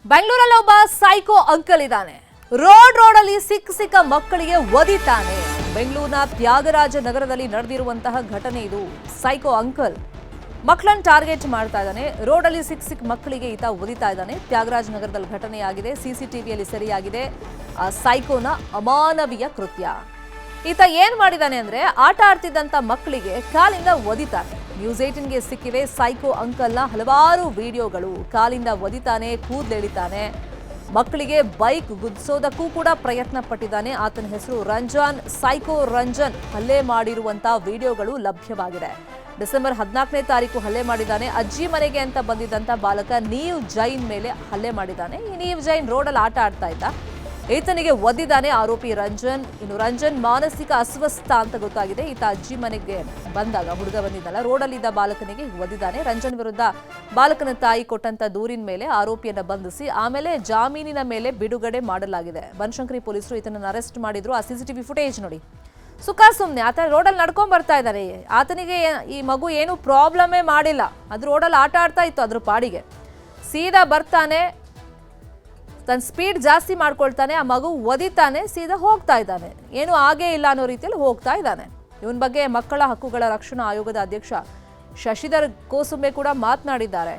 ಬೆಂಗಳೂರಲ್ಲಿ ಒಬ್ಬ psycho uncle ಇದ್ದಾನೆ. ರೋಡಲ್ಲಿ ಸಿಕ್ಕ ಮಕ್ಕಳಿಗೆ ಒದಿತಾನೆ. ಬೆಂಗಳೂರಿನ ತ್ಯಾಗರಾಜ ನಗರದಲ್ಲಿ ನಡೆದಿರುವಂತಹ ಘಟನೆ ಇದು. ಸೈಕೋ ಅಂಕಲ್ ಮಕ್ಕಳನ್ನ ಟಾರ್ಗೆಟ್ ಮಾಡ್ತಾ ಇದ್ದಾನೆ. ರೋಡಲ್ಲಿ ಸಿಕ್ಕ ಮಕ್ಕಳಿಗೆ ಈತ ಒದಿತಾ ಇದ್ದಾನೆ. ತ್ಯಾಗರಾಜ ನಗರದಲ್ಲಿ ಘಟನೆಯಾಗಿದೆ. ಸಿಸಿಟಿವಿಯಲ್ಲಿ ಸೆರೆಯಾಗಿದೆ ಆ ಸೈಕೋನ ಅಮಾನವೀಯ ಕೃತ್ಯ. ಈತ ಏನ್ ಮಾಡಿದಾನೆ ಅಂದ್ರೆ ಆಟ ಆಡ್ತಿದ್ದಂತ ಮಕ್ಕಳಿಗೆ ಕಾಲಿಂದ ಒದಿತಾನೆ. ನ್ಯೂಸ್ 18ಗೆ ಸಿಕ್ಕಿವೆ ಸೈಕೋ ಅಂಕಲ್ನ ಹಲವಾರು ವಿಡಿಯೋಗಳು. ಕಾಲಿಂದ ಒದಿತಾನೆ, ಕೂದಲೆಳಿತಾನೆ, ಮಕ್ಕಳಿಗೆ ಬೈಕ್ ಗುದ್ದಿಸೋದಕ್ಕೂ ಕೂಡ ಪ್ರಯತ್ನ ಪಟ್ಟಿದ್ದಾನೆ. ಆತನ ಹೆಸರು ರಂಜನ್. ಸೈಕೋ ರಂಜನ್ ಹಲ್ಲೆ ಮಾಡಿರುವಂತಹ ವಿಡಿಯೋಗಳು ಲಭ್ಯವಾಗಿದೆ. ಡಿಸೆಂಬರ್ 14ನೇ ತಾರೀಕು ಹಲ್ಲೆ ಮಾಡಿದ್ದಾನೆ. ಅಜ್ಜಿ ಮನೆಗೆ ಅಂತ ಬಂದಿದ್ದಂತ ಬಾಲಕ ನೀವ್ ಜೈನ್ ಮೇಲೆ ಹಲ್ಲೆ ಮಾಡಿದ್ದಾನೆ. ಈ ನೀವ್ ಜೈನ್ ರೋಡಲ್ಲಿ ಆಟ ಆಡ್ತಾ ಇದ್ದ. ಈತನಿಗೆ ಒದ್ದಿದ್ದಾನೆ ಆರೋಪಿ ರಂಜನ್. ಇನ್ನು ರಂಜನ್ ಮಾನಸಿಕ ಅಸ್ವಸ್ಥ ಅಂತ ಗೊತ್ತಾಗಿದೆ. ಈತ ಅಜ್ಜಿ ಮನೆಗೆ ಬಂದಾಗ ಹುಡುಗ ಬಂದಿದ್ದಲ್ಲ, ರೋಡಲ್ಲಿದ್ದ ಬಾಲಕನಿಗೆ ಒದ್ದಿದ್ದಾನೆ. ರಂಜನ್ ವಿರುದ್ಧ ಬಾಲಕನ ತಾಯಿ ಕೊಟ್ಟಂತ ದೂರಿನ ಮೇಲೆ ಆರೋಪಿಯನ್ನ ಬಂಧಿಸಿ ಆಮೇಲೆ ಜಾಮೀನಿನ ಮೇಲೆ ಬಿಡುಗಡೆ ಮಾಡಲಾಗಿದೆ. ಬನಶಂಕರಿ ಪೊಲೀಸರು ಈತನನ್ನು ಅರೆಸ್ಟ್ ಮಾಡಿದ್ರು. ಆ ಸಿಸಿಟಿವಿ ಫುಟೇಜ್ ನೋಡಿ. ಸುಖ ಸುಮ್ಮನೆ ಆತ ರೋಡಲ್ಲಿ ನಡ್ಕೊಂಡ್ ಬರ್ತಾ ಇದ್ದಾನೆ. ಆತನಿಗೆ ಈ ಮಗು ಏನು ಪ್ರಾಬ್ಲಮೇ ಮಾಡಿಲ್ಲ. ಅದು ರೋಡಲ್ಲಿ ಆಟ ಆಡ್ತಾ ಇತ್ತು ಅದ್ರ ಪಾಡಿಗೆ. ಸೀದಾ ಬರ್ತಾನೆ, ತನ್ನ ಸ್ಪೀಡ್ ಜಾಸ್ತಿ ಮಾಡ್ಕೊಳ್ತಾನೆ, ಆ ಮಗು ಒದಿತಾನೆ, ಸೀದಾ ಹೋಗ್ತಾ ಇದ್ದಾನೆ. ಏನು ಆಗೇ ಇಲ್ಲ ಅನ್ನೋ ರೀತಿಯಲ್ಲಿ ಹೋಗ್ತಾ ಇದ್ದಾನೆ. ಇವನ ಬಗ್ಗೆ ಮಕ್ಕಳ ಹಕ್ಕುಗಳ ರಕ್ಷಣಾ ಆಯೋಗದ ಅಧ್ಯಕ್ಷ ಶಶಿಧರ್ ಕೋಸುಂಬೆ ಕೂಡ ಮಾತನಾಡಿದ್ದಾರೆ.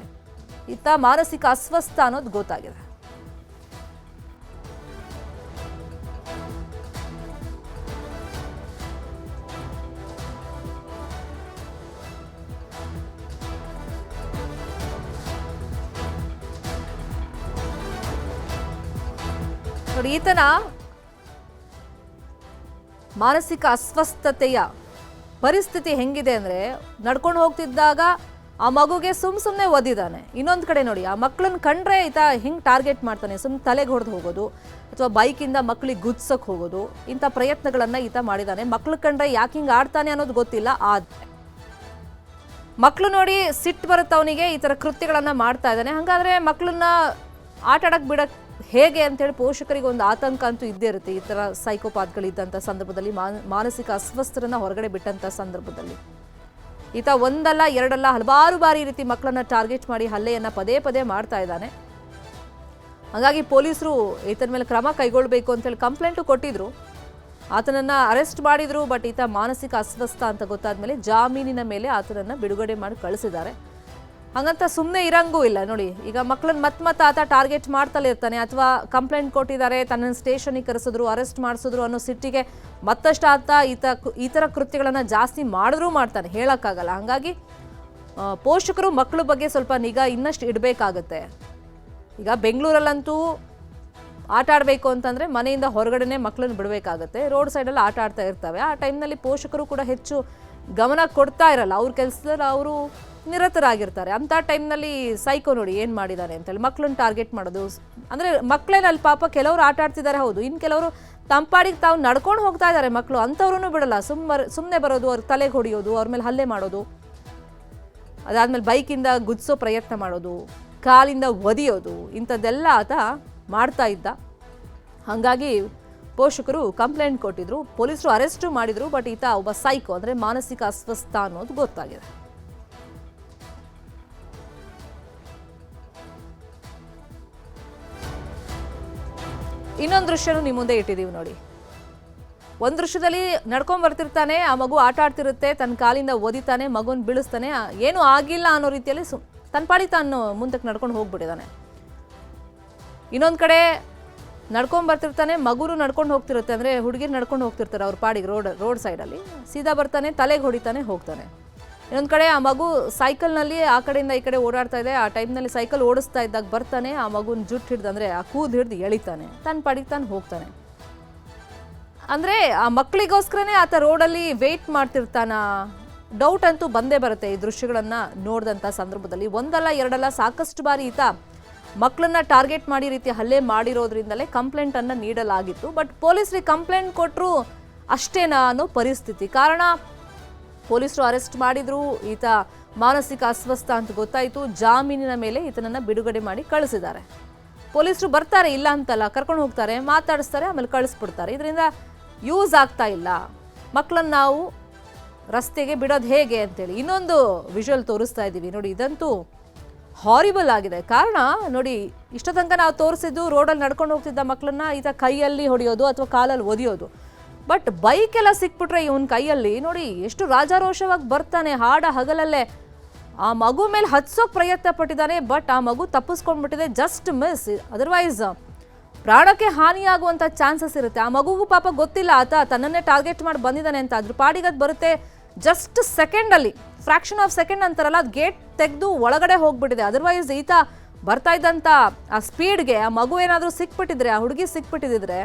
ಈತ ಮಾನಸಿಕ ಅಸ್ವಸ್ಥ ಅನ್ನೋದು ಗೊತ್ತಾಗಿದೆ. ನೋಡಿ, ಈತನ ಮಾನಸಿಕ ಅಸ್ವಸ್ಥತೆಯ ಪರಿಸ್ಥಿತಿ ಹೆಂಗಿದೆ ಅಂದ್ರೆ ನಡ್ಕೊಂಡು ಹೋಗ್ತಿದ್ದಾಗ ಆ ಮಗುಗೆ ಸುಮ್ಮನೆ ಒದ್ದಿದ್ದಾನೆ. ಇನ್ನೊಂದು ಕಡೆ ನೋಡಿ, ಆ ಮಕ್ಕಳನ್ನ ಕಂಡ್ರೆ ಈತ ಹಿಂಗೆ ಟಾರ್ಗೆಟ್ ಮಾಡ್ತಾನೆ. ಸುಮ್ಮನೆ ತಲೆಗೆ ಹೊಡೆದು ಹೋಗೋದು ಅಥವಾ ಬೈಕಿಂದ ಮಕ್ಕಳಿಗೆ ಗುದ್ಸಕ್ಕೆ ಹೋಗೋದು, ಇಂಥ ಪ್ರಯತ್ನಗಳನ್ನ ಈತ ಮಾಡಿದ್ದಾನೆ. ಮಕ್ಳು ಕಂಡ್ರೆ ಯಾಕೆ ಹಿಂಗೆ ಆಡ್ತಾನೆ ಅನ್ನೋದು ಗೊತ್ತಿಲ್ಲ. ಆದ್ರೆ ಮಕ್ಕಳು ನೋಡಿ ಸಿಟ್ಟು ಬರುತ್ತೆ ಅವನಿಗೆ, ಈ ಥರ ಕೃತ್ಯಗಳನ್ನ ಮಾಡ್ತಾ ಇದ್ದಾನೆ. ಹಾಗಾದ್ರೆ ಮಕ್ಕಳನ್ನ ಆಟ ಆಡಕ್ಕೆ ಬಿಡಕ್ಕೆ ಹೇಗೆ ಅಂತೇಳಿ ಪೋಷಕರಿಗೆ ಒಂದು ಆತಂಕ ಅಂತೂ ಇದ್ದೇ ಇರುತ್ತೆ. ಈ ಥರ ಸೈಕೋಪಾತ್ಗಳಿದ್ದಂಥ ಸಂದರ್ಭದಲ್ಲಿ, ಮಾನಸಿಕ ಅಸ್ವಸ್ಥರನ್ನ ಹೊರಗಡೆ ಬಿಟ್ಟಂಥ ಸಂದರ್ಭದಲ್ಲಿ ಈತ ಒಂದಲ್ಲ ಎರಡಲ್ಲ ಹಲವಾರು ಬಾರಿ ಈ ರೀತಿ ಮಕ್ಕಳನ್ನ ಟಾರ್ಗೆಟ್ ಮಾಡಿ ಹಲ್ಲೆಯನ್ನ ಪದೇ ಪದೇ ಮಾಡ್ತಾ ಇದ್ದಾನೆ. ಹಾಗಾಗಿ ಪೊಲೀಸರು ಈತನ ಮೇಲೆ ಕ್ರಮ ಕೈಗೊಳ್ಳಬೇಕು ಅಂತೇಳಿ ಕಂಪ್ಲೇಂಟು ಕೊಟ್ಟಿದ್ರು. ಆತನನ್ನ ಅರೆಸ್ಟ್ ಮಾಡಿದ್ರು. ಬಟ್ ಈತ ಮಾನಸಿಕ ಅಸ್ವಸ್ಥ ಅಂತ ಗೊತ್ತಾದ್ಮೇಲೆ ಜಾಮೀನಿನ ಮೇಲೆ ಆತನನ್ನ ಬಿಡುಗಡೆ ಮಾಡಿ ಕಳಿಸಿದ್ದಾರೆ. ಹಾಗಂತ ಸುಮ್ಮನೆ ಇರಂಗೂ ಇಲ್ಲ. ನೋಡಿ, ಈಗ ಮಕ್ಕಳನ್ನ ಮತ್ತೆ ಆತ ಟಾರ್ಗೆಟ್ ಮಾಡ್ತಲೇ ಇರ್ತಾನೆ. ಅಥವಾ ಕಂಪ್ಲೇಂಟ್ ಕೊಟ್ಟಿದ್ದಾರೆ, ತನ್ನ ಸ್ಟೇಷನ್ಗೆ ಕರೆಸಿದ್ರು, ಅರೆಸ್ಟ್ ಮಾಡಿಸಿದ್ರು ಅನ್ನೋ ಸಿಟ್ಟಿಗೆ ಮತ್ತಷ್ಟು ಆತ ಈ ಥರ ಕೃತ್ಯಗಳನ್ನು ಜಾಸ್ತಿ ಮಾಡಿದ್ರೂ ಮಾಡ್ತಾನೆ, ಹೇಳೋಕ್ಕಾಗಲ್ಲ. ಹಾಗಾಗಿ ಪೋಷಕರು ಮಕ್ಕಳ ಬಗ್ಗೆ ಸ್ವಲ್ಪ ನಿಗಾ ಇನ್ನಷ್ಟು ಇಡಬೇಕಾಗತ್ತೆ. ಈಗ ಬೆಂಗಳೂರಲ್ಲಂತೂ ಆಟ ಆಡಬೇಕು ಅಂತಂದರೆ ಮನೆಯಿಂದ ಹೊರಗಡೆನೆ ಮಕ್ಕಳನ್ನ ಬಿಡಬೇಕಾಗತ್ತೆ. ರೋಡ್ ಸೈಡಲ್ಲಿ ಆಟ ಆಡ್ತಾ ಇರ್ತವೆ. ಆ ಟೈಮ್ನಲ್ಲಿ ಪೋಷಕರು ಕೂಡ ಹೆಚ್ಚು ಗಮನ ಕೊಡ್ತಾ ಇರಲ್ಲ. ಅವ್ರ ಕೆಲಸದಲ್ಲಿ ಅವರು ನಿರತರಾಗಿರ್ತಾರೆ. ಅಂಥ ಟೈಮ್ನಲ್ಲಿ ಸೈಕೋ ನೋಡಿ ಏನು ಮಾಡಿದ್ದಾರೆ ಅಂತೇಳಿ ಮಕ್ಕಳನ್ನ ಟಾರ್ಗೆಟ್ ಮಾಡೋದು. ಅಂದರೆ ಮಕ್ಕಳೇನಲ್ಲಿ ಪಾಪ ಕೆಲವರು ಆಟ ಆಡ್ತಿದ್ದಾರೆ, ಹೌದು. ಇನ್ನು ಕೆಲವರು ತಂಪಾಡಿಗೆ ತಾವು ನಡ್ಕೊಂಡು ಹೋಗ್ತಾ ಇದ್ದಾರೆ ಮಕ್ಕಳು. ಅಂಥವ್ರೂ ಬಿಡಲ್ಲ. ಸುಮ್ಮನೆ ಬರೋದು, ಅವ್ರ ತಲೆಗೆ ಹೊಡೆಯೋದು, ಅವ್ರ ಮೇಲೆ ಹಲ್ಲೆ ಮಾಡೋದು, ಅದಾದಮೇಲೆ ಬೈಕಿಂದ ಗುದ್ಸೋ ಪ್ರಯತ್ನ ಮಾಡೋದು, ಕಾಲಿಂದ ಒದಿಯೋದು, ಇಂಥದ್ದೆಲ್ಲ ಆತ ಮಾಡ್ತಾ ಇದ್ದ. ಹಾಗಾಗಿ ಪೋಷಕರು ಕಂಪ್ಲೇಂಟ್ ಕೊಟ್ಟಿದ್ರು, ಪೊಲೀಸರು ಅರೆಸ್ಟು ಮಾಡಿದ್ರು. ಬಟ್ ಈತ ಒಬ್ಬ ಸೈಕೋ, ಅಂದರೆ ಮಾನಸಿಕ ಅಸ್ವಸ್ಥ ಅನ್ನೋದು ಗೊತ್ತಾಗಿದೆ. ಇನ್ನೊಂದು ದೃಶ್ಯನೂ ನಿಮ್ಮ ಮುಂದೆ ಇಟ್ಟಿದ್ದೀವಿ ನೋಡಿ. ಒಂದು ದೃಶ್ಯದಲ್ಲಿ ನಡ್ಕೊಂಡ್ ಬರ್ತಿರ್ತಾನೆ, ಆ ಮಗು ಆಟ ಆಡ್ತಿರುತ್ತೆ, ತನ್ನ ಕಾಲಿಂದ ಒದಿತಾನೆ, ಮಗುನ ಬೀಳಿಸ್ತಾನೆ. ಏನೂ ಆಗಿಲ್ಲ ಅನ್ನೋ ರೀತಿಯಲ್ಲಿ ತನ್ನ ಪಾಡಿ ತಾನು ಮುಂದಕ್ಕೆ ನಡ್ಕೊಂಡು ಹೋಗ್ಬಿಟ್ಟಿದ್ದಾನೆ. ಇನ್ನೊಂದು ಕಡೆ ನಡ್ಕೊಂಡು ಬರ್ತಿರ್ತಾನೆ, ಮಗುರು ನಡ್ಕೊಂಡು ಹೋಗ್ತಿರುತ್ತೆ. ಅಂದರೆ ಹುಡುಗಿರು ನಡ್ಕೊಂಡು ಹೋಗ್ತಿರ್ತಾರೆ ಅವ್ರ ಪಾಡಿಗೆ ರೋಡ್ ಸೈಡಲ್ಲಿ. ಸೀದಾ ಬರ್ತಾನೆ, ತಲೆಗೆ ಹೊಡಿತಾನೆ, ಹೋಗ್ತಾನೆ. ಇನ್ನೊಂದು ಕಡೆ ಆ ಮಗು ಸೈಕಲ್ನಲ್ಲಿ ಆ ಕಡೆಯಿಂದ ಈ ಕಡೆ ಓಡಾಡ್ತಾ ಇದೆ. ಆ ಟೈಮ್ನಲ್ಲಿ ಸೈಕಲ್ ಓಡಿಸ್ತಾ ಇದ್ದಾಗ ಬರ್ತಾನೆ, ಆ ಮಗುನ ಜುಟ್ಟು ಹಿಡ್ದು, ಅಂದರೆ ಆ ಕೂದು ಹಿಡ್ದು ಎಳಿತಾನೆ, ತನ್ನ ಪಾಡಿಗೆ ತಾನು ಹೋಗ್ತಾನೆ. ಅಂದರೆ ಆ ಮಕ್ಕಳಿಗೋಸ್ಕರನೇ ಆತ ರೋಡಲ್ಲಿ ವೆಯ್ಟ್ ಮಾಡ್ತಿರ್ತಾನ. ಡೌಟ್ ಅಂತೂ ಬಂದೇ ಬರುತ್ತೆ ಈ ದೃಶ್ಯಗಳನ್ನು ನೋಡಿದಂಥ ಸಂದರ್ಭದಲ್ಲಿ. ಒಂದಲ್ಲ ಎರಡಲ್ಲ ಸಾಕಷ್ಟು ಬಾರಿ ಈತ ಮಕ್ಕಳನ್ನ ಟಾರ್ಗೆಟ್ ಮಾಡಿ ರೀತಿ ಹಲ್ಲೆ ಮಾಡಿರೋದ್ರಿಂದಲೇ ಕಂಪ್ಲೇಂಟನ್ನು ನೀಡಲಾಗಿತ್ತು. ಬಟ್ ಪೊಲೀಸರಿಗೆ ಕಂಪ್ಲೇಂಟ್ ಕೊಟ್ಟರು ಅಷ್ಟೇನಾ ಅನ್ನೋ ಪರಿಸ್ಥಿತಿ. ಕಾರಣ ಪೊಲೀಸರು ಅರೆಸ್ಟ್ ಮಾಡಿದ್ರು. ಈತ ಮಾನಸಿಕ ಅಸ್ವಸ್ಥ ಅಂತ ಗೊತ್ತಾಯಿತು. ಜಾಮೀನಿನ ಮೇಲೆ ಈತನನ್ನು ಬಿಡುಗಡೆ ಮಾಡಿ ಕಳಿಸಿದ್ದಾರೆ. ಪೊಲೀಸರು ಬರ್ತಾರೆ, ಇಲ್ಲ ಅಂತಲ್ಲ, ಕರ್ಕೊಂಡು ಹೋಗ್ತಾರೆ, ಮಾತಾಡಿಸ್ತಾರೆ, ಆಮೇಲೆ ಕಳಿಸ್ಬಿಡ್ತಾರೆ. ಇದರಿಂದ ಯೂಸ್ ಆಗ್ತಾ ಇಲ್ಲ. ಮಕ್ಕಳನ್ನ ನಾವು ರಸ್ತೆಗೆ ಬಿಡೋದು ಹೇಗೆ ಅಂತೇಳಿ ಇನ್ನೊಂದು ವಿಜುವಲ್ ತೋರಿಸ್ತಾ ಇದ್ದೀವಿ ನೋಡಿ. ಇದಂತೂ ಹಾರಿಬಲ್ ಆಗಿದೆ. ಕಾರಣ ನೋಡಿ, ಇಷ್ಟ ತನಕ ನಾವು ತೋರಿಸಿದ್ದು ರೋಡಲ್ಲಿ ನಡ್ಕೊಂಡು ಹೋಗ್ತಿದ್ದ ಮಕ್ಕಳನ್ನ ಈತ ಕೈಯಲ್ಲಿ ಹೊಡೆಯೋದು ಅಥವಾ ಕಾಲಲ್ಲಿ ಒದಿಯೋದು. ಬಟ್ ಬೈಕ್ ಎಲ್ಲ ಸಿಕ್ಬಿಟ್ರೆ ಇವನ್ ಕೈಯಲ್ಲಿ ನೋಡಿ ಎಷ್ಟು ರಾಜಾರೋಷವಾಗಿ ಬರ್ತಾನೆ, ಹಾಡ ಹಗಲಲ್ಲೇ ಆ ಮಗು ಮೇಲೆ ಹತ್ಸೋಕ್ ಪ್ರಯತ್ನ ಪಟ್ಟಿದ್ದಾನೆ. ಬಟ್ ಆ ಮಗು ತಪ್ಪಿಸ್ಕೊಂಡ್ಬಿಟ್ಟಿದೆ, ಜಸ್ಟ್ ಮಿಸ್. ಅದರ್ವೈಸ್ ಪ್ರಾಣಕ್ಕೆ ಹಾನಿಯಾಗುವಂಥ ಚಾನ್ಸಸ್ ಇರುತ್ತೆ. ಆ ಮಗುಗೂ ಪಾಪ ಗೊತ್ತಿಲ್ಲ ಆತ ತನ್ನನ್ನೇ ಟಾರ್ಗೆಟ್ ಮಾಡಿ ಬಂದಿದ್ದಾನೆ ಅಂತ. ಅದ್ರ ಪಾಡಿಗದು ಬರುತ್ತೆ. ಜಸ್ಟ್ ಸೆಕೆಂಡಲ್ಲಿ, ಫ್ರಾಕ್ಷನ್ ಆಫ್ ಸೆಕೆಂಡ್ ಅಂತಾರಲ್ಲ, ಅದು ಗೇಟ್ ತೆಗೆದು ಒಳಗಡೆ ಹೋಗ್ಬಿಟ್ಟಿದೆ. ಅದರ್ವೈಸ್ ಈತ ಬರ್ತಾ ಇದ್ದಂಥ ಆ ಸ್ಪೀಡ್ಗೆ ಆ ಮಗು ಏನಾದರೂ ಸಿಕ್ಬಿಟ್ಟಿದ್ರೆ, ಆ ಹುಡುಗಿ ಸಿಕ್ಬಿಟ್ಟಿದ್ರೆ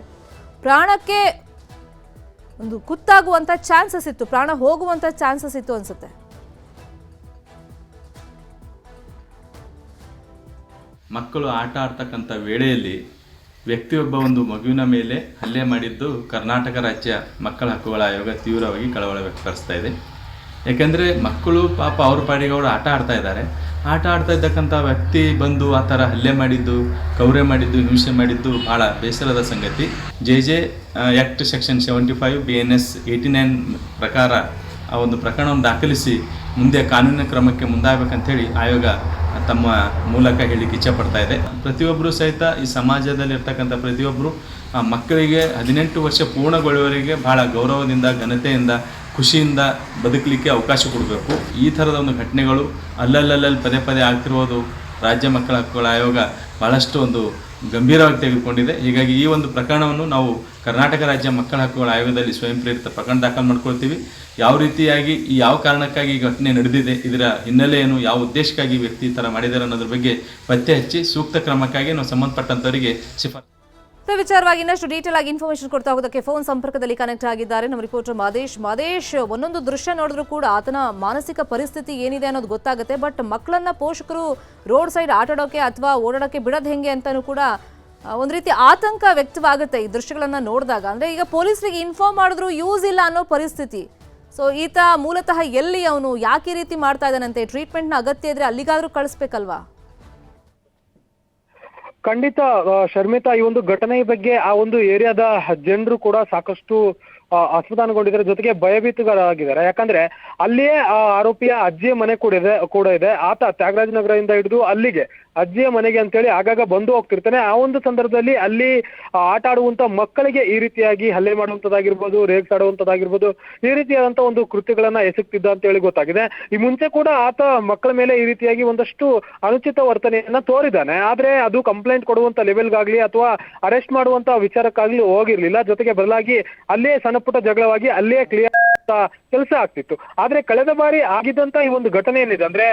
ಪ್ರಾಣಕ್ಕೆ ಒಂದು ಕುತ್ತಾಗುವಂಥ ಚಾನ್ಸಸ್ ಇತ್ತು, ಪ್ರಾಣ ಹೋಗುವಂಥ ಚಾನ್ಸಸ್ ಇತ್ತು ಅನ್ಸುತ್ತೆ. ಮಕ್ಕಳು ಆಟ ಆಡ್ತಕ್ಕಂಥ ವೇಳೆಯಲ್ಲಿ ವ್ಯಕ್ತಿಯೊಬ್ಬ ಒಂದು ಮಗುವಿನ ಮೇಲೆ ಹಲ್ಲೆ ಮಾಡಿದ್ದು ಕರ್ನಾಟಕ ರಾಜ್ಯ ಮಕ್ಕಳ ಹಕ್ಕುಗಳ ಆಯೋಗ ತೀವ್ರವಾಗಿ ಕಳವಳ ವ್ಯಕ್ತಪಡಿಸ್ತಾ ಇದೆ. ಯಾಕೆಂದರೆ ಮಕ್ಕಳು ಪಾಪ ಅವ್ರ ಪಾಡಿಗೆ ಅವರು ಆಟ ಆಡ್ತಾ ಇದ್ದಾರೆ. ಆಟ ಆಡ್ತಾ ಇದ್ದಕ್ಕಂಥ ವ್ಯಕ್ತಿ ಬಂದು ಆ ಥರ ಹಲ್ಲೆ ಮಾಡಿದ್ದು, ಕೌರೆ ಮಾಡಿದ್ದು, ಹಿಂಸೆ ಮಾಡಿದ್ದು ಭಾಳ ಬೇಸರದ ಸಂಗತಿ. ಜೆ ಆ್ಯಕ್ಟ್ ಸೆಕ್ಷನ್ 75 BNS 89 ಪ್ರಕಾರ ಆ ಒಂದು ಪ್ರಕರಣವನ್ನು ದಾಖಲಿಸಿ ಮುಂದೆ ಕಾನೂನಿನ ಕ್ರಮಕ್ಕೆ ಮುಂದಾಗಬೇಕಂತೇಳಿ ಆಯೋಗ ತಮ್ಮ ಮೂಲಕ ಹೇಳಿಕ್ಕೆ ಇಚ್ಛೆಪಡ್ತಾ ಇದೆ. ಪ್ರತಿಯೊಬ್ಬರು ಸಹಿತ ಈ ಸಮಾಜದಲ್ಲಿರ್ತಕ್ಕಂಥ ಪ್ರತಿಯೊಬ್ಬರು ಮಕ್ಕಳಿಗೆ 18 ವರ್ಷ ಪೂರ್ಣಗೊಳ್ಳುವವರೆಗೆ ಭಾಳ ಗೌರವದಿಂದ, ಘನತೆಯಿಂದ, ಖುಷಿಯಿಂದ ಬದುಕಲಿಕ್ಕೆ ಅವಕಾಶ ಕೊಡಬೇಕು. ಈ ಥರದ ಒಂದು ಘಟನೆಗಳು ಅಲ್ಲಲ್ಲಿ ಪದೇ ಪದೇ ಆಗ್ತಿರೋದು ರಾಜ್ಯ ಮಕ್ಕಳ ಹಕ್ಕುಗಳ ಆಯೋಗ ಭಾಳಷ್ಟು ಒಂದು ಗಂಭೀರವಾಗಿ ತೆಗೆದುಕೊಂಡಿದೆ. ಹೀಗಾಗಿ ಈ ಒಂದು ಪ್ರಕರಣವನ್ನು ನಾವು ಕರ್ನಾಟಕ ರಾಜ್ಯ ಮಕ್ಕಳ ಹಕ್ಕುಗಳ ಆಯೋಗದಲ್ಲಿ ಸ್ವಯಂ ಪ್ರೇರಿತ ಪ್ರಕರಣ ದಾಖಲು ಮಾಡ್ಕೊಳ್ತೀವಿ. ಯಾವ ರೀತಿಯಾಗಿ ಯಾವ ಕಾರಣಕ್ಕಾಗಿ ಈ ಘಟನೆ ನಡೆದಿದೆ, ಇದರ ಹಿನ್ನೆಲೆ ಏನು, ಯಾವ ಉದ್ದೇಶಕ್ಕಾಗಿ ವ್ಯಕ್ತಿ ಈ ಥರ ಮಾಡಿದ್ದಾರೆ ಅನ್ನೋದ್ರ ಬಗ್ಗೆ ಪತ್ತೆ ಹಚ್ಚಿ ಸೂಕ್ತ ಕ್ರಮಕ್ಕಾಗಿ ನಾವು ಸಂಬಂಧಪಟ್ಟಂಥವರಿಗೆ ಶಿಫಾರಸು. ವಿಚಾರವಾಗಿ ಇನ್ನಷ್ಟು ಡೀಟೇಲ್ ಆಗಿ ಇನ್ಫಾರ್ಮೇಶನ್ ಕೊಡ್ತಾ ಹೋಗೋದಕ್ಕೆ ಫೋನ್ ಸಂಪರ್ಕದಲ್ಲಿ ಕನೆಕ್ಟ್ ಆಗಿದ್ದಾರೆ ನಮ್ಮ ರಿಪೋರ್ಟರ್ ಮಾದೇಶ್. ಒಂದೊಂದು ದೃಶ್ಯ ನೋಡಿದ್ರು ಕೂಡ ಆತನ ಮಾನಸಿಕ ಪರಿಸ್ಥಿತಿ ಏನಿದೆ ಅನ್ನೋದು ಗೊತ್ತಾಗುತ್ತೆ. ಬಟ್ ಮಕ್ಕಳನ್ನ ಪೋಷಕರು ರೋಡ್ ಸೈಡ್ ಆಟಾಡೋಕೆ ಅಥವಾ ಓಡಾಡೋಕೆ ಬಿಡೋದು ಹೆಂಗೆ ಅಂತಾನೂ ಕೂಡ ಒಂದು ರೀತಿ ಆತಂಕ ವ್ಯಕ್ತವಾಗುತ್ತೆ ಈ ದೃಶ್ಯಗಳನ್ನ ನೋಡಿದಾಗ. ಅಂದ್ರೆ ಈಗ ಪೊಲೀಸರಿಗೆ ಇನ್ಫಾರ್ಮ್ ಮಾಡಿದ್ರು ಯೂಸ್ ಇಲ್ಲ ಅನ್ನೋ ಪರಿಸ್ಥಿತಿ. ಸೊ ಈತ ಮೂಲತಃ ಎಲ್ಲಿ, ಅವನು ಯಾಕೆ ಈ ರೀತಿ ಮಾಡ್ತಾ ಇದ್ದಾನಂತೆ, ಟ್ರೀಟ್ಮೆಂಟ್ನ ಅಗತ್ಯ ಇದ್ರೆ ಅಲ್ಲಿಗಾದ್ರೂ ಕಳಿಸ್ಬೇಕಲ್ವಾ? ಖಂಡಿತ ಶರ್ಮಿತಾ, ಈ ಒಂದು ಘಟನೆಯ ಬಗ್ಗೆ ಆ ಒಂದು ಏರಿಯಾದ ಜನರು ಕೂಡ ಸಾಕಷ್ಟು ಅಸಮಾಧಾನಗೊಂಡಿದ್ದಾರೆ, ಜೊತೆಗೆ ಭಯಭೀತರಾಗಿದ್ದಾರೆ. ಯಾಕಂದ್ರೆ ಅಲ್ಲಿಯೇ ಆ ಆರೋಪಿಯ ಅಜ್ಜಿಯ ಮನೆ ಕೂಡ ಇದೆ. ಆತ ತ್ಯಾಗರಾಜನಗರದಿಂದ ಹಿಡಿದು ಅಲ್ಲಿಗೆ ಅಜ್ಜಿಯ ಮನೆಗೆ ಅಂತೇಳಿ ಆಗಾಗ ಬಂದು ಹೋಗ್ತಿರ್ತಾನೆ. ಆ ಒಂದು ಸಂದರ್ಭದಲ್ಲಿ ಅಲ್ಲಿ ಆಟ ಆಡುವಂತ ಮಕ್ಕಳಿಗೆ ಈ ರೀತಿಯಾಗಿ ಹಲ್ಲೆ ಮಾಡುವಂತದ್ದಾಗಿರ್ಬೋದು, ರೇಗ್ಸಾಡುವಂತದ್ದಾಗಿರ್ಬೋದು, ಈ ರೀತಿಯಾದಂತ ಒಂದು ಕೃತ್ಯಗಳನ್ನ ಎಸಗ್ತಿದ್ದ ಅಂತ ಹೇಳಿ ಗೊತ್ತಾಗಿದೆ. ಈ ಮುಂಚೆ ಕೂಡ ಆತ ಮಕ್ಕಳ ಮೇಲೆ ಈ ರೀತಿಯಾಗಿ ಒಂದಷ್ಟು ಅನುಚಿತ ವರ್ತನೆಯನ್ನ ತೋರಿದ್ದಾನೆ. ಆದ್ರೆ ಅದು ಕಂಪ್ಲೇಂಟ್ ಕೊಡುವಂತ ಲೆವೆಲ್ಗಾಗ್ಲಿ ಅಥವಾ ಅರೆಸ್ಟ್ ಮಾಡುವಂತ ವಿಚಾರಕ್ಕಾಗ್ಲಿ ಹೋಗಿರ್ಲಿಲ್ಲ. ಜೊತೆಗೆ ಬದಲಾಗಿ ಅಲ್ಲೇ ಸಣ್ಣ ಪುಟ್ಟ ಜಗಳವಾಗಿ ಅಲ್ಲೇ ಕ್ಲಿಯರ್ ಕೆಲಸ ಆಗ್ತಿತ್ತು. ಆದ್ರೆ ಕಳೆದ ಬಾರಿ ಆಗಿದ್ದಂತ ಈ ಒಂದು ಘಟನೆ ಏನಿದೆ ಅಂದ್ರೆ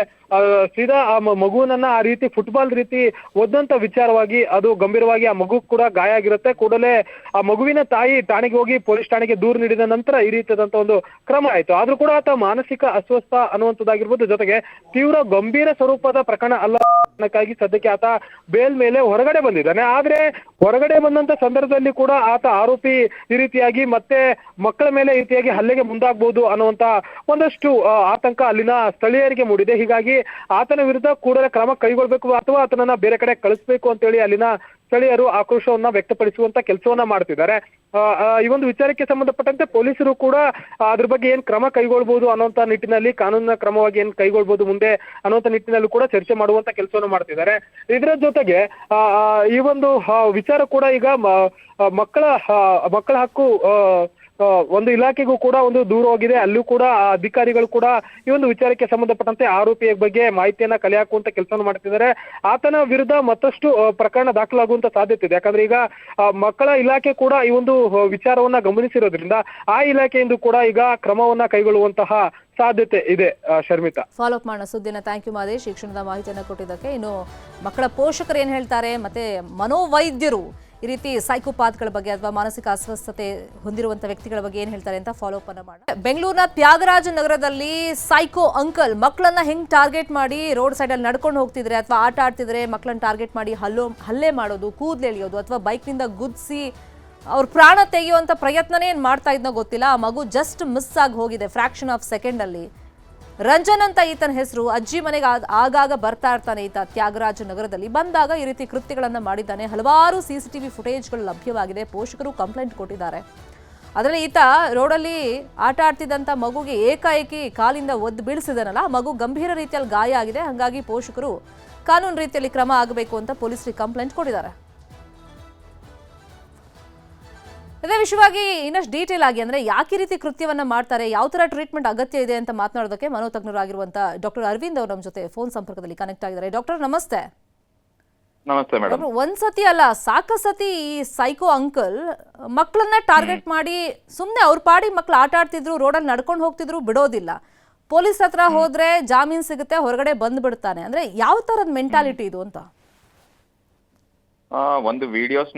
ಸೀದಾ ಆ ಮಗುವನ್ನ ಆ ರೀತಿ ಫುಟ್ಬಾಲ್ ರೀತಿ ಒದ್ದಂತ ವಿಚಾರವಾಗಿ ಅದು ಗಂಭೀರವಾಗಿ ಆ ಮಗು ಕೂಡ ಗಾಯ ಆಗಿರುತ್ತೆ. ಕೂಡಲೇ ಆ ಮಗುವಿನ ತಾಯಿ ಠಾಣೆಗೆ ಹೋಗಿ ಪೊಲೀಸ್ ಠಾಣೆಗೆ ದೂರು ನೀಡಿದ ನಂತರ ಈ ರೀತಿಯಾದಂತ ಒಂದು ಕ್ರಮ ಆಯ್ತು. ಆದ್ರೂ ಕೂಡ ಆತ ಮಾನಸಿಕ ಅಸ್ವಸ್ಥ ಅನ್ನುವಂಥದ್ದಾಗಿರ್ಬೋದು, ಜೊತೆಗೆ ತೀವ್ರ ಗಂಭೀರ ಸ್ವರೂಪದ ಪ್ರಕರಣ ಅಲ್ಲ ಕಾರಣಕ್ಕಾಗಿ ಸದ್ಯಕ್ಕೆ ಆತ ಬೇಲ್ ಮೇಲೆ ಹೊರಗಡೆ ಬಂದಿದ್ದಾನೆ. ಆದ್ರೆ ಹೊರಗಡೆ ಬಂದಂತ ಸಂದರ್ಭದಲ್ಲಿ ಕೂಡ ಆತ ಆರೋಪಿ ಈ ರೀತಿಯಾಗಿ ಮತ್ತೆ ಮಕ್ಕಳ ಮೇಲೆ ಈ ರೀತಿಯಾಗಿ ಹಲ್ಲೆಗೆ ಮುಂದಾಗಬಹುದು ಅನ್ನುವಂತ ಒಂದಷ್ಟು ಆತಂಕ ಅಲ್ಲಿನ ಸ್ಥಳೀಯರಿಗೆ ಮೂಡಿದೆ. ಹೀಗಾಗಿ ಆತನ ವಿರುದ್ಧ ಕೂಡಲೇ ಕ್ರಮ ಕೈಗೊಳ್ಬೇಕು ಅಥವಾ ಆತನನ್ನ ಬೇರೆ ಕಡೆ ಕಳಿಸ್ಬೇಕು ಅಂತ ಹೇಳಿ ಅಲ್ಲಿನ ಸ್ಥಳೀಯರು ಆಕ್ರೋಶವನ್ನ ವ್ಯಕ್ತಪಡಿಸುವಂತ ಕೆಲಸವನ್ನ ಮಾಡ್ತಿದ್ದಾರೆ. ಈ ಒಂದು ವಿಚಾರಕ್ಕೆ ಸಂಬಂಧಪಟ್ಟಂತೆ ಪೊಲೀಸರು ಕೂಡ ಅದ್ರ ಬಗ್ಗೆ ಏನ್ ಕ್ರಮ ಕೈಗೊಳ್ಬಹುದು ಅನ್ನುವಂತ ನಿಟ್ಟಿನಲ್ಲಿ, ಕಾನೂನಿನ ಕ್ರಮವಾಗಿ ಏನ್ ಕೈಗೊಳ್ಬಹುದು ಮುಂದೆ ಅನ್ನುವಂತ ನಿಟ್ಟಿನಲ್ಲೂ ಕೂಡ ಚರ್ಚೆ ಮಾಡುವಂತ ಕೆಲಸವನ್ನ ಮಾಡ್ತಿದ್ದಾರೆ. ಇದರ ಜೊತೆಗೆ ಈ ಒಂದು ವಿಚಾರ ಕೂಡ ಈಗ ಮಕ್ಕಳ ಹಕ್ಕು ಒಂದು ಇಲಾಖೆಗೂ ಕೂಡ ಒಂದು ದೂರ ಹೋಗಿದೆ. ಅಲ್ಲೂ ಕೂಡ ಅಧಿಕಾರಿಗಳು ಕೂಡ ಈ ಒಂದು ವಿಚಾರಕ್ಕೆ ಸಂಬಂಧಪಟ್ಟಂತೆ ಆರೋಪಿಯ ಬಗ್ಗೆ ಮಾಹಿತಿಯನ್ನ ಕಲೆ ಹಾಕುವಂತ ಕೆಲಸವನ್ನು ಮಾಡ್ತಿದ್ದಾರೆ. ಆತನ ವಿರುದ್ಧ ಮತ್ತಷ್ಟು ಪ್ರಕರಣ ದಾಖಲಾಗುವಂತ ಸಾಧ್ಯತೆ ಇದೆ. ಯಾಕಂದ್ರೆ ಈಗ ಮಕ್ಕಳ ಇಲಾಖೆ ಕೂಡ ಈ ಒಂದು ವಿಚಾರವನ್ನ ಗಮನಿಸಿರೋದ್ರಿಂದ ಆ ಇಲಾಖೆಯಿಂದ ಕೂಡ ಈಗ ಕ್ರಮವನ್ನ ಕೈಗೊಳ್ಳುವಂತಹ ಸಾಧ್ಯತೆ ಇದೆ. ಶರ್ಮಿತಾ, ಫಾಲೋ ಅಪ್ ಮಾಡೋಣ ಸುದ್ದಿನ. ಥ್ಯಾಂಕ್ ಯು ಮಾದೇಶ್, ಶಿಕ್ಷಣದ ಮಾಹಿತಿಯನ್ನು ಕೊಟ್ಟಿದ್ದಕ್ಕೆ. ಇನ್ನು ಮಕ್ಕಳ ಪೋಷಕರು ಏನ್ ಹೇಳ್ತಾರೆ, ಮತ್ತೆ ಮನೋವೈದ್ಯರು ಈ ರೀತಿ ಸೈಕೋಪಾತ್ಗಳ ಬಗ್ಗೆ ಅಥವಾ ಮಾನಸಿಕ ಅಸ್ವಸ್ಥತೆ ಹೊಂದಿರುವಂತಹ ವ್ಯಕ್ತಿಗಳ ಬಗ್ಗೆ ಏನ್ ಹೇಳ್ತಾರೆ ಅಂತ ಫಾಲೋ ಅಪ್ ಅನ್ನ ಮಾಡೋಣ. ಬೆಂಗಳೂರಿನ ತ್ಯಾಗರಾಜ ನಗರದಲ್ಲಿ ಸೈಕೋ ಅಂಕಲ್ ಮಕ್ಕಳನ್ನ ಹೆಂಗ್ ಟಾರ್ಗೆಟ್ ಮಾಡಿ ರೋಡ್ ಸೈಡ್ ಅಲ್ಲಿ ನಡ್ಕೊಂಡು ಹೋಗ್ತಿದ್ರೆ ಅಥವಾ ಆಟ ಆಡ್ತಿದ್ರೆ ಮಕ್ಕಳನ್ನ ಟಾರ್ಗೆಟ್ ಮಾಡಿ ಹಲ್ಲೆ ಮಾಡೋದು, ಕೂದಲು ಎಳೆಯೋದು ಅಥವಾ ಬೈಕ್ ನಿಂದ ಗುದ್ದಿಸಿ ಅವ್ರ ಪ್ರಾಣ ತೆಗೆಯುವಂತ ಪ್ರಯತ್ನನೇ ಏನ್ ಮಾಡ್ತಾ ಇದ್ನೋ ಗೊತ್ತಿಲ್ಲ. ಆ ಮಗು ಜಸ್ಟ್ ಮಿಸ್ ಆಗಿ ಹೋಗಿದೆ ಫ್ರಾಕ್ಷನ್ ಆಫ್ ಸೆಕೆಂಡ್ ಅಲ್ಲಿ. ರಂಜನ್ ಅಂತ ಈತನ ಹೆಸರು. ಅಜ್ಜಿ ಮನೆಗೆ ಆಗಾಗ ಬರ್ತಾ ಇರ್ತಾನೆ ಈತ ತ್ಯಾಗರಾಜ ನಗರದಲ್ಲಿ. ಬಂದಾಗ ಈ ರೀತಿ ಕೃತ್ಯಗಳನ್ನ ಮಾಡಿದ್ದಾನೆ. ಹಲವಾರು CCTV ಫುಟೇಜ್ಗಳು ಲಭ್ಯವಾಗಿದೆ. ಪೋಷಕರು ಕಂಪ್ಲೇಂಟ್ ಕೊಟ್ಟಿದ್ದಾರೆ. ಅದರಲ್ಲಿ ಈತ ರೋಡಲ್ಲಿ ಆಟ ಆಡ್ತಿದ್ದಂಥ ಮಗುಗೆ ಏಕಾಏಕಿ ಕಾಲಿಂದ ಒದ್ದು ಬೀಳಿಸಿದಾನಲ್ಲ, ಆ ಮಗು ಗಂಭೀರ ರೀತಿಯಲ್ಲಿ ಗಾಯ ಆಗಿದೆ. ಹಾಗಾಗಿ ಪೋಷಕರು ಕಾನೂನು ರೀತಿಯಲ್ಲಿ ಕ್ರಮ ಆಗಬೇಕು ಅಂತ ಪೊಲೀಸರಿಗೆ ಕಂಪ್ಲೇಂಟ್ ಕೊಟ್ಟಿದ್ದಾರೆ. ಇದೇ ವಿಷಯವಾಗಿ ಇನ್ನಷ್ಟು ಡೀಟೇಲ್ ಆಗಿ ಅಂದ್ರೆ ಯಾಕೆ ರೀತಿ ಕೃತ್ಯವನ್ನ ಮಾಡ್ತಾರೆ, ಯಾವ ತರ ಟ್ರೀಟ್ಮೆಂಟ್ ಅಗತ್ಯ ಇದೆ ಅಂತ ಮಾತನಾಡೋದಕ್ಕೆ ಮನೋತಜ್ಞರಾಗಿರುವಂತಹ ಡಾಕ್ಟರ್ ಅರವಿಂದ್ ಅವರು ನಮ್ಮ ಜೊತೆ ಫೋನ್ ಸಂಪರ್ಕದಲ್ಲಿ ಕನೆಕ್ಟ್ ಆಗಿದ್ದಾರೆ. ಡಾಕ್ಟರ್ ನಮಸ್ತೆ. ನಮಸ್ತೆ ಮೇಡಮ್. ಒಂದ್ಸತಿ ಅಲ್ಲ ಸಾಕಷ್ಟು ಸತಿ ಈ ಸೈಕೋ ಅಂಕಲ್ ಮಕ್ಕಳನ್ನ ಟಾರ್ಗೆಟ್ ಮಾಡಿ ಸುಮ್ಮನೆ ಅವ್ರ ಪಾಡಿ ಮಕ್ಳು ಆಟ ಆಡ್ತಿದ್ರು, ರೋಡಲ್ಲಿ ನಡ್ಕೊಂಡು ಹೋಗ್ತಿದ್ರು, ಬಿಡೋದಿಲ್ಲ. ಪೊಲೀಸ್ ಹತ್ರ ಹೋದ್ರೆ ಜಾಮೀನ್ ಸಿಗುತ್ತೆ, ಹೊರಗಡೆ ಬಂದ್ಬಿಡ್ತಾನೆ. ಅಂದ್ರೆ ಯಾವ ತರದ ಮೆಂಟಾಲಿಟಿ ಇದು ಅಂತ? ಒಂದು ವಿಡಿಯೋಸ್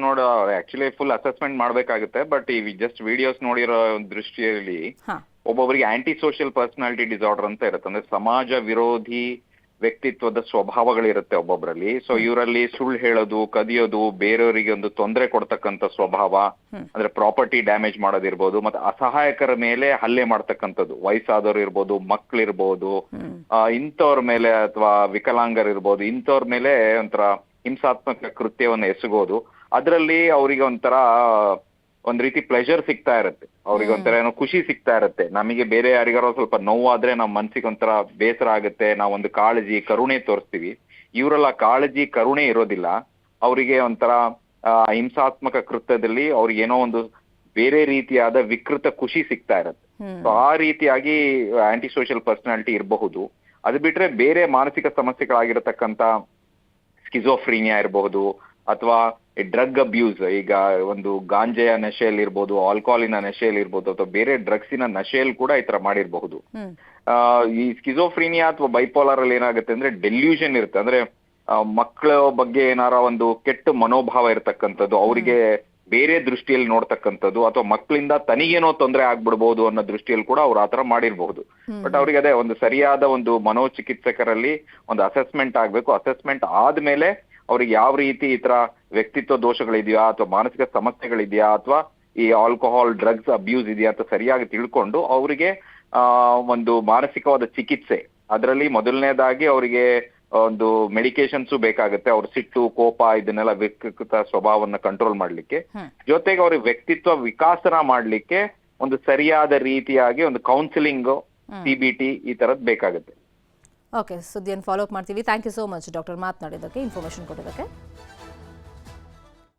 ಆಕ್ಚುಲಿ ಫುಲ್ ಅಸೆಸ್ಮೆಂಟ್ ಮಾಡ್ಬೇಕಾಗುತ್ತೆ. ಬಟ್ ಈ ಜಸ್ಟ್ ವಿಡಿಯೋಸ್ ನೋಡಿರೋ ದೃಷ್ಟಿಯಲ್ಲಿ ಒಬ್ಬೊಬ್ಬರಿಗೆ ಆಂಟಿ ಸೋಷಿಯಲ್ ಪರ್ಸನಾಲಿಟಿ ಡಿಸಾರ್ಡರ್ ಅಂತ ಇರುತ್ತೆ. ಅಂದ್ರೆ ಸಮಾಜ ವಿರೋಧಿ ವ್ಯಕ್ತಿತ್ವದ ಸ್ವಭಾವಗಳಿರುತ್ತೆ ಒಬ್ಬೊಬ್ಬರಲ್ಲಿ. ಸೊ ಇವರಲ್ಲಿ ಸುಳ್ಳು ಹೇಳೋದು, ಕದಿಯೋದು, ಬೇರೆಯವರಿಗೆ ಒಂದು ತೊಂದರೆ ಕೊಡ್ತಕ್ಕಂಥ ಸ್ವಭಾವ, ಅಂದ್ರೆ ಪ್ರಾಪರ್ಟಿ ಡ್ಯಾಮೇಜ್ ಮಾಡೋದಿರ್ಬೋದು, ಮತ್ತೆ ಅಸಹಾಯಕರ ಮೇಲೆ ಹಲ್ಲೆ ಮಾಡ್ತಕ್ಕಂಥದ್ದು, ವಯಸ್ಸಾದವ್ರು ಇರ್ಬೋದು, ಮಕ್ಳಿರ್ಬೋದು, ಇಂಥವ್ರ ಮೇಲೆ ಅಥವಾ ವಿಕಲಾಂಗರ್ ಇರ್ಬೋದು, ಇಂಥವ್ರ ಮೇಲೆ ಒಂಥರ ಹಿಂಸಾತ್ಮಕ ಕೃತ್ಯವನ್ನು ಎಸಗೋದು. ಅದರಲ್ಲಿ ಅವರಿಗೆ ಒಂಥರ ಒಂದ್ ರೀತಿ ಪ್ಲೆಜರ್ ಸಿಗ್ತಾ ಇರುತ್ತೆ, ಅವ್ರಿಗೆ ಒಂಥರ ಏನೋ ಖುಷಿ ಸಿಗ್ತಾ ಇರುತ್ತೆ. ನಮಗೆ ಬೇರೆ ಯಾರಿಗಾರೋ ಸ್ವಲ್ಪ ನೋವಾದ್ರೆ ನಮ್ಮ ಮನ್ಸಿಗೆ ಒಂಥರ ಬೇಸರ ಆಗುತ್ತೆ, ನಾವೊಂದು ಕಾಳಜಿ ಕರುಣೆ ತೋರಿಸ್ತೀವಿ. ಇವರೆಲ್ಲ ಕಾಳಜಿ ಕರುಣೆ ಇರೋದಿಲ್ಲ, ಅವರಿಗೆ ಒಂಥರ ಹಿಂಸಾತ್ಮಕ ಕೃತ್ಯದಲ್ಲಿ ಅವ್ರಿಗೆ ಏನೋ ಒಂದು ಬೇರೆ ರೀತಿಯಾದ ವಿಕೃತ ಖುಷಿ ಸಿಗ್ತಾ ಇರುತ್ತೆ. ಸೊ ಆ ರೀತಿಯಾಗಿ ಆಂಟಿ ಸೋಷಿಯಲ್ ಪರ್ಸನಾಲಿಟಿ ಇರಬಹುದು. ಅದು ಬಿಟ್ರೆ ಬೇರೆ ಮಾನಸಿಕ ಸಮಸ್ಯೆಗಳಾಗಿರತಕ್ಕಂತ ಸ್ಕಿಜೋಫ್ರೀನಿಯಾ ಇರಬಹುದು, ಅಥವಾ ಡ್ರಗ್ ಅಬ್ಯೂಸ್, ಈಗ ಒಂದು ಗಾಂಜೆಯ ನಶೆಯಲ್ಲಿ ಇರ್ಬೋದು, ಆಲ್ಕೋಹಾಲಿನ ನಶೆಯಲ್ಲಿ ಇರ್ಬೋದು, ಅಥವಾ ಬೇರೆ ಡ್ರಗ್ಸಿನ ನಶೆಯಲ್ಲಿ ಕೂಡ ಈ ತರ ಮಾಡಿರ್ಬಹುದು. ಈ ಸ್ಕಿಜೋಫ್ರೀನಿಯಾ ಅಥವಾ ಬೈಪೋಲಾರ್ ಅಲ್ಲಿ ಏನಾಗುತ್ತೆ ಅಂದ್ರೆ ಡೆಲ್ಯೂಷನ್ ಇರುತ್ತೆ. ಅಂದ್ರೆ ಮಕ್ಕಳ ಬಗ್ಗೆ ಏನಾರ ಒಂದು ಕೆಟ್ಟ ಮನೋಭಾವ ಇರತಕ್ಕಂಥದ್ದು, ಅವರಿಗೆ ಬೇರೆ ದೃಷ್ಟಿಯಲ್ಲಿ ನೋಡ್ತಕ್ಕಂಥದ್ದು, ಅಥವಾ ಮಕ್ಕಳಿಂದ ತನಿಗೇನೋ ತೊಂದರೆ ಆಗ್ಬಿಡ್ಬಹುದು ಅನ್ನೋ ದೃಷ್ಟಿಯಲ್ಲಿ ಕೂಡ ಅವ್ರು ಆತರ ಮಾಡಿರ್ಬಹುದು. ಬಟ್ ಅವ್ರಿಗೆ ಅದೇ ಒಂದು ಸರಿಯಾದ ಒಂದು ಮನೋಚಿಕಿತ್ಸಕರಲ್ಲಿ ಒಂದು ಅಸೆಸ್ಮೆಂಟ್ ಆಗ್ಬೇಕು. ಅಸೆಸ್ಮೆಂಟ್ ಆದ್ಮೇಲೆ ಅವ್ರಿಗೆ ಯಾವ ರೀತಿ ಈ ತರ ವ್ಯಕ್ತಿತ್ವ ದೋಷಗಳಿದೆಯಾ, ಅಥವಾ ಮಾನಸಿಕ ಸಮಸ್ಯೆಗಳಿದೆಯಾ, ಅಥವಾ ಈ ಆಲ್ಕೋಹಾಲ್ ಡ್ರಗ್ಸ್ ಅಬ್ಯೂಸ್ ಇದೆಯಾ ಅಂತ ಸರಿಯಾಗಿ ತಿಳ್ಕೊಂಡು ಅವರಿಗೆ ಒಂದು ಮಾನಸಿಕವಾದ ಚಿಕಿತ್ಸೆ, ಅದರಲ್ಲಿ ಮೊದಲನೇದಾಗಿ ಅವರಿಗೆ ಒಂದು ಮೆಡಿಕೇಶನ್ಸು ಬೇಕಾಗುತ್ತೆ. ಅವ್ರ ಸಿಟ್ಟು, ಕೋಪ ಇದನ್ನೆಲ್ಲ ವಿಕೃತ ಸ್ವಭಾವವನ್ನ ಕಂಟ್ರೋಲ್ ಮಾಡ್ಲಿಕ್ಕೆ, ಜೊತೆಗೆ ಅವ್ರಿಗೆ ವ್ಯಕ್ತಿತ್ವ ವಿಕಾಸನ ಮಾಡ್ಲಿಕ್ಕೆ ಒಂದು ಸರಿಯಾದ ರೀತಿಯಾಗಿ ಒಂದು ಕೌನ್ಸಿಲಿಂಗ್, CBT ಈ ತರದ್ ಬೇಕಾಗುತ್ತೆ. ಓಕೆ, ಸುದ್ದಿಯನ್ನು ಫಾಲೋ ಅಪ್ ಮಾಡ್ತೀವಿ. Thank you so much doctor ಮಾತನಾಡಿದ್ದಕ್ಕೆ, ಇನ್ಫಾರ್ಮೇಶನ್ ಕೊಟ್ಟಿದ್ದಕ್ಕೆ.